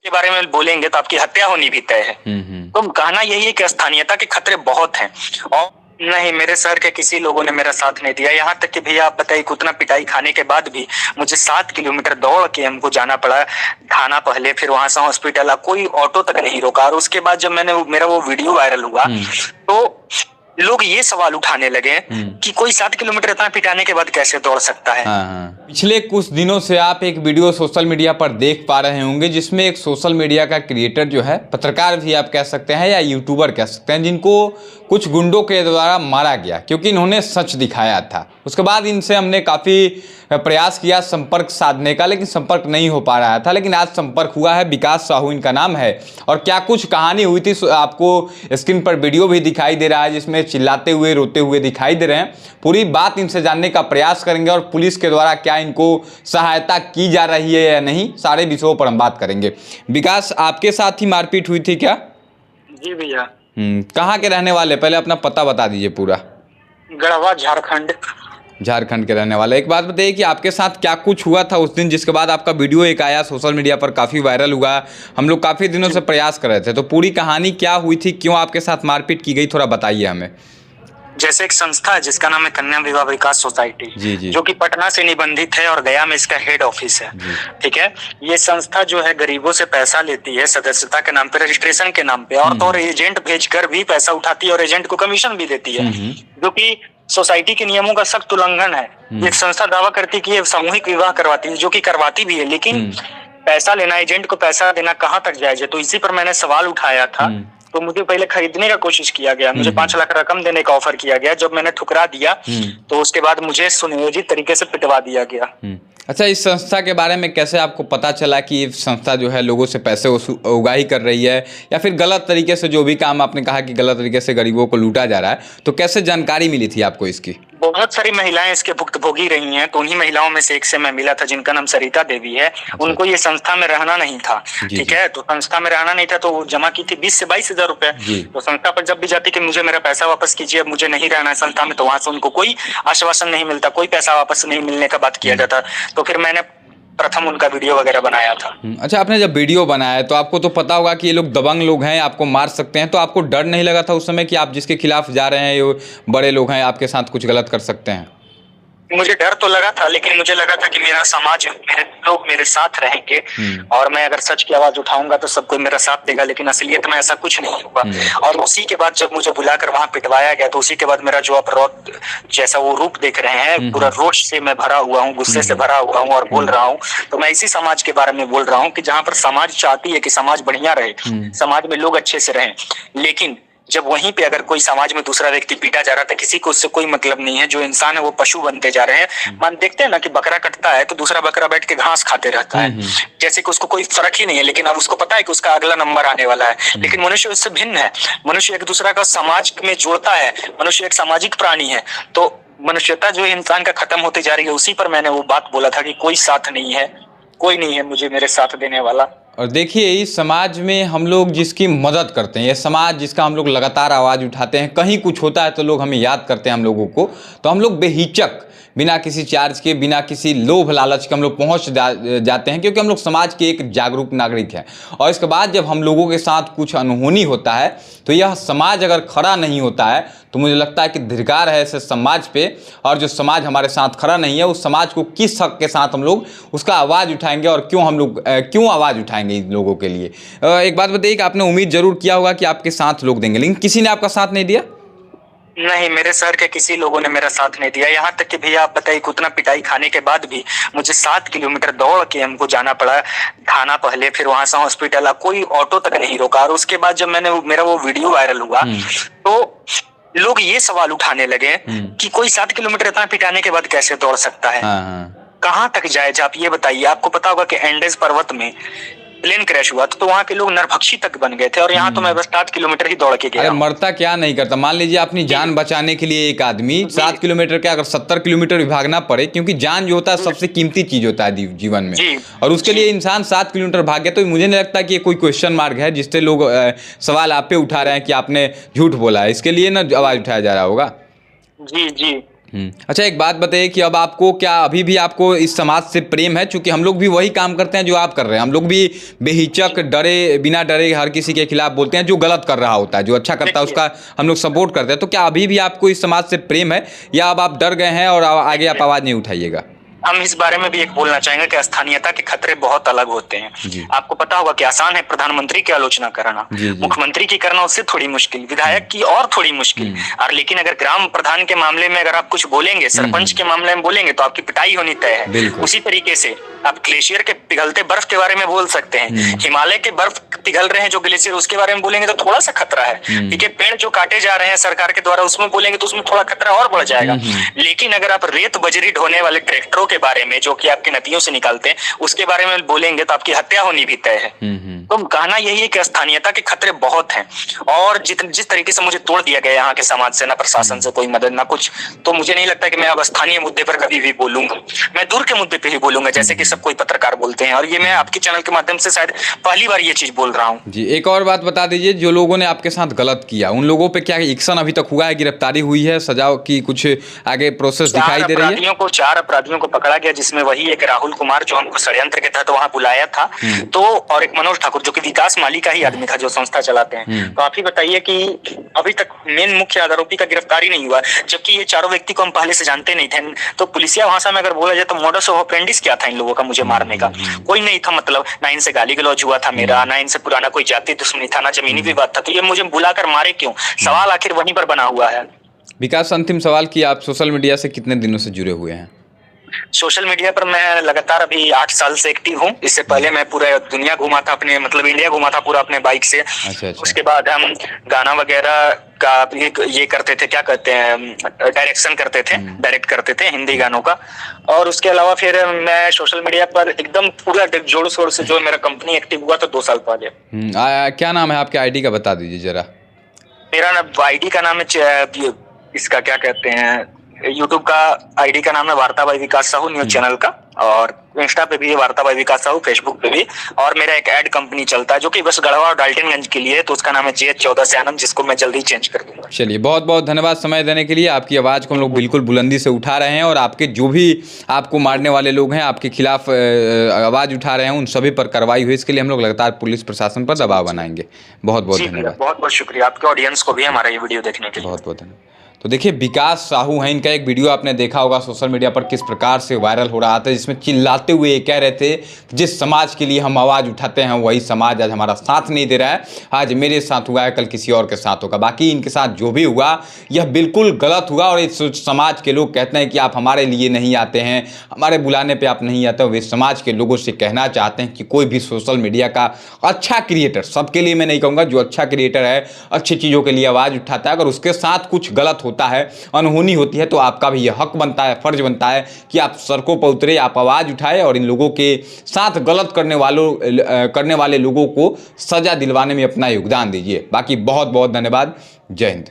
के बारे में बोलेंगे तो आपकी हत्या होनी भी तय है। तो कहना यही है कि स्थानीयता के खतरे बहुत हैं। और नहीं, मेरे शहर के किसी लोगों ने मेरा साथ नहीं दिया। यहाँ तक कि भैया आप बताइए, उतना पिटाई खाने के बाद भी मुझे 7 किलोमीटर दौड़ के हमको जाना पड़ा थाना, पहले फिर वहां से हॉस्पिटल। कोई ऑटो तक नहीं रोका। और उसके बाद जब मेरा वो वीडियो वायरल हुआ तो लोग ये सवाल उठाने लगे कि कोई 7 किलोमीटर इतना पिटाने के बाद कैसे दौड़ सकता है। पिछले कुछ दिनों से आप एक वीडियो सोशल मीडिया पर देख पा रहे होंगे, जिसमें एक सोशल मीडिया का क्रिएटर जो है, पत्रकार भी आप कह सकते हैं या यूट्यूबर कह सकते हैं, जिनको कुछ गुंडों के द्वारा मारा गया क्योंकि इन्होंने सच दिखाया था। उसके बाद इनसे हमने काफ़ी प्रयास किया संपर्क साधने का, लेकिन संपर्क नहीं हो पा रहा था। लेकिन आज संपर्क हुआ है। विकास साहू इनका नाम है। और क्या कुछ कहानी हुई थी, आपको स्क्रीन पर वीडियो भी दिखाई दे रहा है, जिसमें चिल्लाते हुए रोते हुए दिखाई दे रहे हैं। पूरी बात इनसे जानने का प्रयास करेंगे और पुलिस के द्वारा क्या इनको सहायता की जा रही है या नहीं, सारे विषयों पर हम बात करेंगे। विकास, आपके साथ ही मारपीट हुई थी क्या? जी भैया। कहाँ के रहने वाले, पहले अपना पता बता दीजिए पूरा। गढ़वा, झारखंड। झारखंड के रहने वाले। एक बात बताइए कि आपके साथ क्या कुछ हुआ था उस दिन, जिसके बाद आपका वीडियो एक आया सोशल मीडिया पर, काफ़ी वायरल हुआ। हम लोग काफ़ी दिनों से प्रयास कर रहे थे, तो पूरी कहानी क्या हुई थी, क्यों आपके साथ मारपीट की गई, थोड़ा बताइए हमें। जैसे एक संस्था है जिसका नाम है कन्या विवाह विकास सोसाइटी, जो कि पटना से निबंधित है और गया में इसका हेड ऑफिस है। ठीक है। ये संस्था जो है गरीबों से पैसा लेती है सदस्यता के नाम पे, रजिस्ट्रेशन के नाम पे, और तो और एजेंट भेजकर भी पैसा उठाती है और एजेंट को कमीशन भी देती है, जो कि सोसाइटी के नियमों का सख्त उल्लंघन है। एक संस्था दावा करती है कि ये सामूहिक विवाह करवाती है, जो कि करवाती भी है, लेकिन पैसा लेना, एजेंट को पैसा देना कहाँ तक जायज है। तो इसी पर मैंने सवाल उठाया था। तो मुझे पहले खरीदने का कोशिश किया गया, मुझे 5 लाख रकम देने का ऑफर किया गया। जब मैंने ठुकरा दिया तो उसके बाद मुझे सुनियोजित तरीके से पिटवा दिया गया। अच्छा, इस संस्था के बारे में कैसे आपको पता चला कि ये संस्था जो है लोगों से पैसे उगाही कर रही है, या फिर गलत तरीके से जो भी काम आपने कहा कि गलत तरीके से गरीबों को लूटा जा रहा है, तो कैसे जानकारी मिली थी आपको इसकी? बहुत सारी महिलाएं इसके भुक्तभोगी रही हैं, तो उन्हीं महिलाओं में से एक से मैं मिला था, जिनका नाम सरिता देवी है। उनको ये संस्था में रहना नहीं था। ठीक है। तो संस्था में रहना नहीं था, तो वो जमा की थी 20 से 22 हजार रुपए। तो संस्था पर जब भी जाती कि मुझे मेरा पैसा वापस कीजिए, अब मुझे नहीं रहना है संस्था में, तो वहां से उनको कोई आश्वासन नहीं मिलता, कोई पैसा वापस नहीं मिलने का बात किया जाता। तो फिर मैंने प्रथम उनका वीडियो वगैरह बनाया था। अच्छा, आपने जब वीडियो बनाया तो आपको तो पता होगा कि ये लोग दबंग लोग हैं, आपको मार सकते हैं, तो आपको डर नहीं लगा था उस समय कि आप जिसके खिलाफ जा रहे हैं ये बड़े लोग हैं, आपके साथ कुछ गलत कर सकते हैं? मुझे डर तो लगा था, लेकिन मुझे लगा था कि मेरा समाज, मेरे लोग मेरे साथ रहेंगे, और मैं अगर सच की आवाज उठाऊंगा तो सब कोई मेरा साथ देगा। लेकिन असलियत में ऐसा कुछ नहीं हुआ। और उसी के बाद जब मुझे बुलाकर वहां पिटवाया गया, तो उसी के बाद मेरा जो अपराध जैसा वो रूप देख रहे हैं, पूरा रोष से मैं भरा हुआ हूँ, गुस्से से भरा हुआ हूँ और बोल रहा हूँ। तो मैं इसी समाज के बारे में बोल रहा हूँ कि जहाँ पर समाज चाहती है कि समाज बढ़िया रहे, समाज में लोग अच्छे से रहें, लेकिन जब वहीं पे अगर कोई समाज में दूसरा व्यक्ति पीटा जा रहा था, किसी को उससे कोई मतलब नहीं है। जो इंसान है वो पशु बनते जा रहे हैं। मान देखते हैं ना कि बकरा कटता है तो दूसरा बकरा बैठ के घास खाते रहता है, जैसे कि उसको कोई फर्क ही नहीं है, लेकिन अब उसको पता है कि उसका अगला नंबर आने वाला है। लेकिन मनुष्य उससे भिन्न है। मनुष्य एक दूसरा का समाज में जोड़ता है। मनुष्य एक सामाजिक प्राणी है। तो मनुष्यता जो इंसान का खत्म होती जा रही है, उसी पर मैंने वो बात बोला था कि कोई साथ नहीं है, कोई नहीं है मुझे मेरे साथ देने वाला। और देखिए, इस समाज में हम लोग जिसकी मदद करते हैं, ये समाज जिसका हम लोग लगातार आवाज़ उठाते हैं, कहीं कुछ होता है तो लोग हमें याद करते हैं हम लोगों को, तो हम लोग बेहिचक बिना किसी चार्ज के, बिना किसी लोभ लालच के हम लोग पहुंच जाते हैं, क्योंकि हम लोग समाज के एक जागरूक नागरिक हैं। और इसके बाद जब हम लोगों के साथ कुछ अनहोनी होता है, तो यह समाज अगर खड़ा नहीं होता है, तो मुझे लगता है कि धिक्कार है ऐसे समाज पे। और जो समाज हमारे साथ खड़ा नहीं है, उस समाज को किस हक के साथ हम लोग उसका आवाज़ उठाएंगे, और क्यों हम लोग क्यों आवाज़ उठाएंगे इन लोगों के लिए। एक बात बताइए कि आपने उम्मीद जरूर किया होगा कि आपके साथ लोग देंगे, लेकिन किसी ने आपका साथ नहीं दिया? नहीं, मेरे शहर के किसी लोगों ने मेरा साथ नहीं दिया। यहाँ तक कि भैया आप बताइए, उतना पिटाई खाने के बाद भी मुझे 7 किलोमीटर दौड़ के हमको जाना पड़ा थाना, पहले फिर वहां से हॉस्पिटल। कोई ऑटो तक नहीं रोका। और उसके बाद जब मेरा वो वीडियो वायरल हुआ, तो लोग ये सवाल उठाने लगे कि कोई 7 किलोमीटर इतना पिटाने के बाद कैसे दौड़ सकता है। कहाँ तक जायज, आप ये बताइए। आपको पता होगा कि एंडेज पर्वत में प्लेन क्रैश हुआ तो वहाँ के लोग नरभक्षी तक बन गए थे, और यहाँ तो मैं बस 7 किलोमीटर ही दौड़ के गया। अरे मरता क्या नहीं करता। मान लीजिए अपनी जान बचाने के लिए एक आदमी 7 किलोमीटर क्या, अगर 70 किलोमीटर भी भागना पड़े, क्योंकि जान जो होता है सबसे कीमती चीज होता है जीवन में, और उसके लिए इंसान 7 किलोमीटर भाग गया, तो मुझे नहीं लगता कि ये कोई क्वेश्चन मार्क है जिससे लोग सवाल आप पे उठा रहे हैं कि आपने झूठ बोला है। इसके लिए ना आवाज उठाया जा रहा होगा। जी। अच्छा, एक बात बताइए कि अब आपको क्या अभी भी आपको इस समाज से प्रेम है? क्योंकि हम लोग भी वही काम करते हैं जो आप कर रहे हैं। हम लोग भी बेहिचक, डरे बिना डरे हर किसी के खिलाफ बोलते हैं जो गलत कर रहा होता है, जो अच्छा करता है उसका हम लोग सपोर्ट करते हैं। तो क्या अभी भी आपको इस समाज से प्रेम है, या अब आप डर गए हैं और आगे आप आवाज़ नहीं उठाइएगा? हम इस बारे में भी एक बोलना चाहेंगे कि स्थानीयता के खतरे बहुत अलग होते हैं। आपको पता होगा कि आसान है प्रधानमंत्री की आलोचना करना, मुख्यमंत्री की करना उससे थोड़ी मुश्किल, विधायक की और थोड़ी मुश्किल। और लेकिन अगर ग्राम प्रधान के मामले में अगर आप कुछ बोलेंगे, सरपंच के मामले में बोलेंगे, तो आपकी पिटाई होनी तय है। उसी तरीके से आप ग्लेशियर के पिघलते बर्फ के बारे में बोल सकते हैं, हिमालय के बर्फ पिघल रहे हैं जो ग्लेशियर, उसके बारे में बोलेंगे तो थोड़ा सा खतरा है। ठीक है, पेड़ जो काटे जा रहे हैं सरकार के द्वारा, उसमें बोलेंगे तो उसमें थोड़ा खतरा और बढ़ जाएगा। लेकिन अगर आप रेत बजरी ढोने वाले ट्रैक्टरों के बारे में, जो कि आपकी नदियों से निकालते हैं, उसके बारे में बोलेंगे तो आपकी हत्या होनी भी तय है। तो कहना यही है कि स्थानीयता के खतरे बहुत हैं। और जिस तरीके से मुझे तोड़ दिया गया यहाँ के समाज से, ना प्रशासन से कोई मदद ना कुछ, तो मुझे नहीं लगता कि मैं अब स्थानीय मुद्दे पर कभी भी बोलूंगा। मैं दूर के मुद्दे पे ही बोलूंगा, जैसे कि सब कोई पत्रकार बोलते हैं। और ये मैं आपके चैनल के माध्यम से शायद पहली बार ये चीज बोल रहा हूँ। जी, एक और बात बता दीजिए, जो लोगों ने आपके साथ गलत किया उन लोगों पे क्या एक्शन अभी तक हुआ है? गिरफ्तारी हुई है, सजा की कुछ आगे प्रोसेस दिखाई दे रही है? 4 अपराधियों को पकड़ा गया, जिसमें वही एक राहुल कुमार जो हमको षड्यंत्र के तहत वहां बुलाया था, तो और एक मनोज ठाकुर जो कि विकास माली का ही आदमी था, जो संस्था चलाते हैं। तो आप ही बताइए कि अभी तक मेन मुख्य आरोपी का गिरफ्तारी नहीं हुआ, जबकि ये चारों व्यक्ति को हम पहले से जानते नहीं थे। तो पुलिसिया भाषा में अगर बोला जाए तो मोडस ऑपरेंडिस क्या था इन लोगों का मुझे मारने का? कोई नहीं था। मतलब ना इनसे गाली गलौज हुआ था मेरा, ना इनसे पुराना कोई जाति दुश्मनी था, ना जमीनी विवाद था। तो ये मुझे बुलाकर मारे क्यों? सवाल आखिर वहीं पर बना हुआ है। विकास, अंतिम सवाल कि आप सोशल मीडिया से कितने दिनों से जुड़े हुए हैं? सोशल मीडिया पर मैं लगातार अभी 8 साल से एक्टिव हूँ। इससे पहले मैं पूरा दुनिया घूमा था, अपने मतलब इंडिया घूमा था पूरा अपने बाइक से। अच्छा। उसके बाद हम गाना वगैरह का ये करते थे, क्या कहते हैं, डायरेक्शन करते थे, डायरेक्ट करते थे हिंदी गानों का। और उसके अलावा फिर मैं सोशल मीडिया पर एकदम पूरा जोर शोर से जो मेरा कंपनी एक्टिव हुआ था 2 साल पहले। क्या नाम है आपके आईडी का, बता दीजिए जरा। मेरा आईडी का नाम है, इसका क्या कहते हैं, यूट्यूब का आईडी का नाम है वार्ता बाय विकास साहू, न्यूज चैनल का। और इंस्टा पे भी है वार्ता बाय विकास साहू, फेसबुक पे भी। और मेरा एक एड कंपनी चलता है जो कि बस गढ़वा और डाल्टनगंज के लिए है, तो उसका नाम है JH14 से आनंद, जिसको मैं जल्दी चेंज कर दूंगा। चलिए, बहुत बहुत धन्यवाद समय देने के लिए। आपकी आवाज़ को हम लोग बिल्कुल बुलंदी से उठा रहे हैं, और आपके जो भी आपको मारने वाले लोग हैं, आपके खिलाफ आवाज़ उठा रहे हैं, उन सभी पर कार्रवाई हुई। इसके लिए हम लोग लगातार पुलिस प्रशासन पर दबाव बनाएंगे। बहुत बहुत धन्यवाद। बहुत बहुत शुक्रिया आपके ऑडियंस को भी हमारा ये वीडियो देखने के लिए। बहुत बहुत धन्यवाद। तो देखिए, विकास साहू हैं, इनका एक वीडियो आपने देखा होगा सोशल मीडिया पर किस प्रकार से वायरल हो रहा था, जिसमें चिल्लाते हुए ये कह रहे थे जिस समाज के लिए हम आवाज़ उठाते हैं वही समाज आज हमारा साथ नहीं दे रहा है। आज मेरे साथ हुआ है, कल किसी और के साथ होगा। बाकी इनके साथ जो भी हुआ यह बिल्कुल गलत हुआ। और इस समाज के लोग कहते हैं कि आप हमारे लिए नहीं आते हैं, हमारे बुलाने पर आप नहीं आते हो। वे समाज के लोगों से कहना चाहते हैं कि कोई भी सोशल मीडिया का अच्छा क्रिएटर, सबके लिए मैं नहीं कहूँगा, जो अच्छा क्रिएटर है, अच्छी चीज़ों के लिए आवाज़ उठाता है, अगर उसके साथ कुछ गलत होता है, अनहोनी होती है, तो आपका भी यह हक बनता है, फर्ज बनता है कि आप सड़कों पर उतरे, आप आवाज़ उठाए और इन लोगों के साथ गलत करने वाले लोगों को सजा दिलवाने में अपना योगदान दीजिए। बाकी बहुत बहुत धन्यवाद। जय हिंद।